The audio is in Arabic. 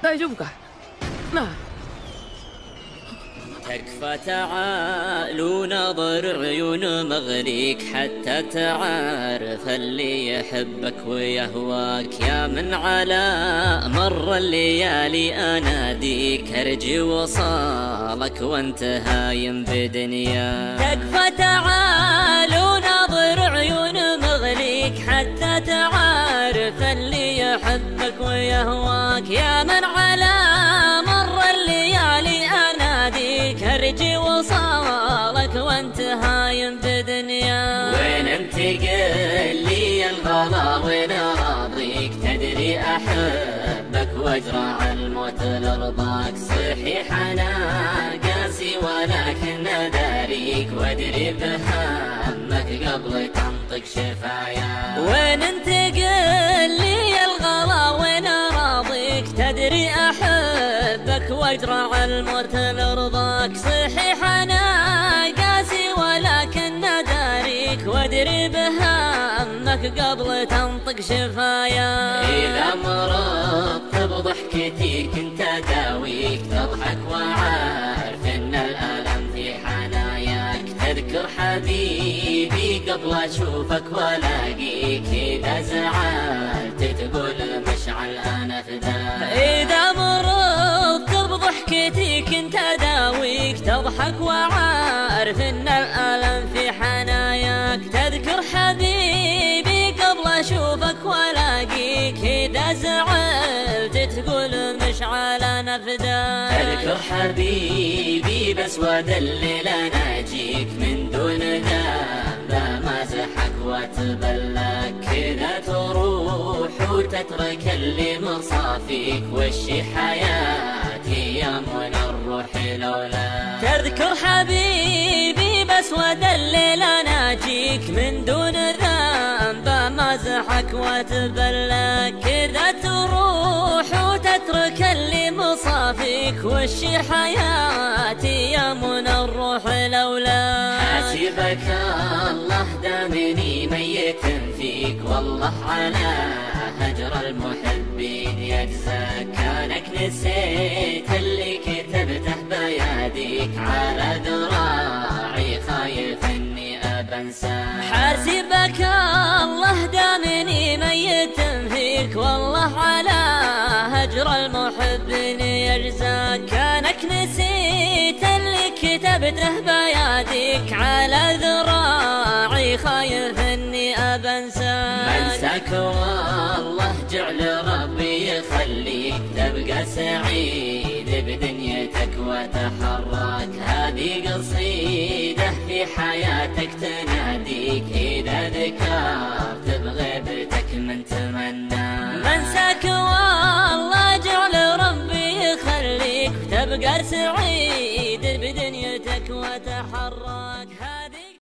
大丈夫かなあ。تكفى تعال نظر عيون مغريك حتى تعرف اللي يحبك ويهواك، يا من على مر الليالي اناديك ارجي وصالك وانت هايم بدنياك. تكفى تعال نظر عيون مغريك حتى تعرف اللي يحبك ويهواك، يا من على مر الليالي اناديك ارجي وصالك وانت هايم بدنيا. وين انت قل لي الغلا وين راضيك، تدري احبك واجرع الموت لرضاك، صحيح انا قاسي ولكن داريك وادري بهمك قبل تنطق شفايا. وين انت قل لي الغلا وين راضيك، تدري احبك واجرع الموت لرضاك، صحيح انا قاسي ولكن داريك وادري بهمك قبل تنطق شفايا. اذا مرضت بضحكتي كنت اداويك، تضحك وعارف ان الالم في حناياك، تذكر حبيبي قبل اشوفك والاقيك، اذا زعلت تقول مشعل انا فداك. اذا مرضت بضحكتي كنت اداويك، تضحك وعارف ان الالم في حناياك، تذكر حبيبي قبل اشوفك والاقيك، اذا زعلت تقول مشعل انا فداك. تذكر حبيبي بس ودلل اناجيك من دون ذنب مازحك واتبلاك، كذا تروح وتترك اللي مصافيك، وشي حياتي يا من الروح لولاك. تذكر حبيبي بس ودلل اناجيك من دون ذنب مازحك واتبلاك، كذا تروح وتترك اللي مصافيك، وشي حياتي يا من الروح لولاك. حاسبك الله دامني ميت فيك، والله على هجر المحبين يجزاك، كانك نسيت اللي كتبته بياديك، على ذراعي خايف اني ابنساك. حاسبك الله دامني ميت فيك، والله على هجر المحبين يجزاك، كانك نسيت اللي كتبته بياديك، على ذراعي خايف اني ابنساك. منساك والله جعل ربي يخليك، تبقى سعيد بدنيتك وتحرك، هذه قصيدة في حياتك تناديك، إذا ذكرت بغيبتك من تمنى. منساك